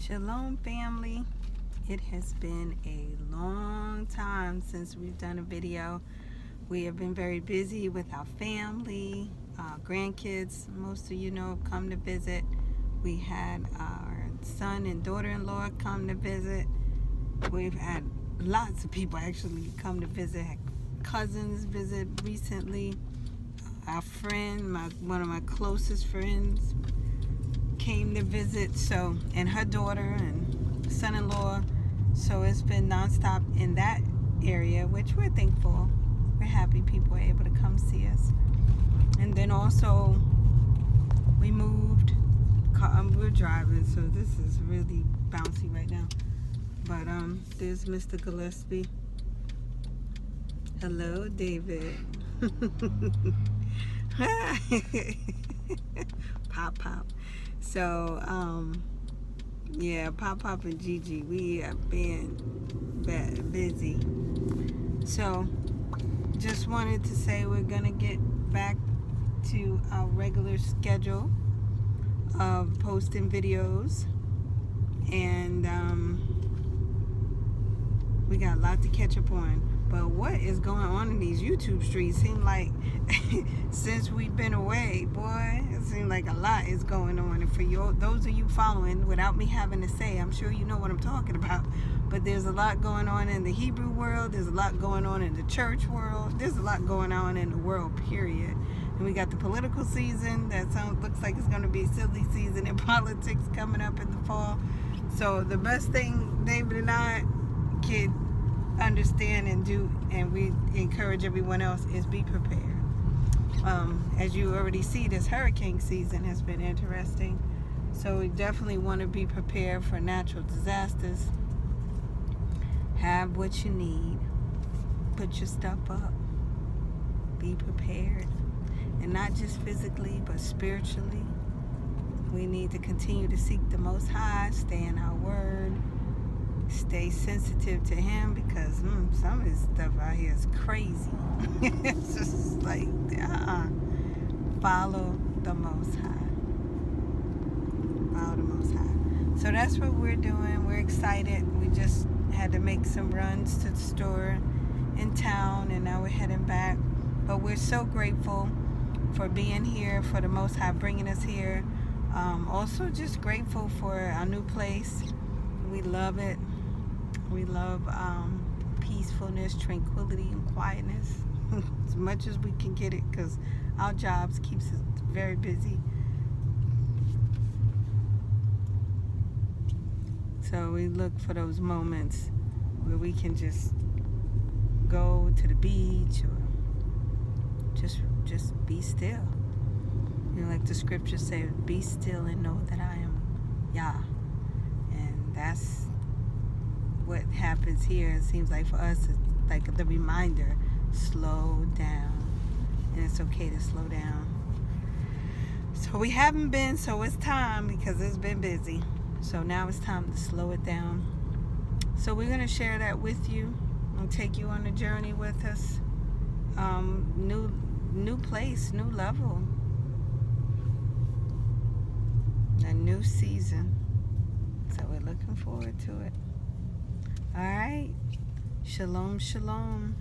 Shalom family. It has been a long time since we've done a video. We have been very busy with our family, grandkids. Most of you know have come to visit. We had our son and daughter-in-law come to visit. We've had lots of people actually come to visit. Had cousins visit recently. Our friend, one of my closest friends, came to visit, and her daughter and son-in-law. So it's been nonstop in that area, which we're thankful. We're happy people are able to come see us. And then also we moved. We're driving, so this is really bouncy right now. But there's Mr. Gillespie. Hello, David. Pop. So, yeah, Pop and Gigi, we have been busy. So, just wanted to say we're going to get back to our regular schedule of posting videos. And we got a lot to catch up on. But what is going on in these YouTube streets? Seems like since we've been away, boy, it seems like a lot is going on. And for those of you following, without me having to say, I'm sure you know what I'm talking about. But there's a lot going on in the Hebrew world. There's a lot going on in the church world. There's a lot going on in the world, period. And we got the political season. Looks like it's going to be a silly season in politics coming up in the fall. So the best thing David and I can understand and do, and we encourage everyone else, is be prepared. As you already see, this hurricane season has been interesting, so we definitely want to be prepared for natural disasters. Have what you need, put your stuff up, be prepared, and not just physically but spiritually. We need to continue to seek the Most High, stay in our word, stay sensitive to Him, because some of this stuff out here is crazy. It's just like, follow the Most High. Follow the Most High. So that's what we're doing. We're excited. We just had to make some runs to the store in town, and now we're heading back. But we're so grateful for being here, for the Most High bringing us here. Also just grateful for our new place. We love it. We love peacefulness, tranquility, and quietness as much as we can get it, because our jobs keeps us very busy. So we look for those moments where we can just go to the beach or just be still. You know, like the scripture says, be still and know that I am Yah. And that's what happens here. It seems like for us, it's like the reminder, slow down. And it's okay to slow down. So we haven't been, so it's time, because it's been busy. So now it's time to slow it down. So we're going to share that with you and take you on a journey with us. New place, new level. A new season. So we're looking forward to it. All right. Shalom, shalom.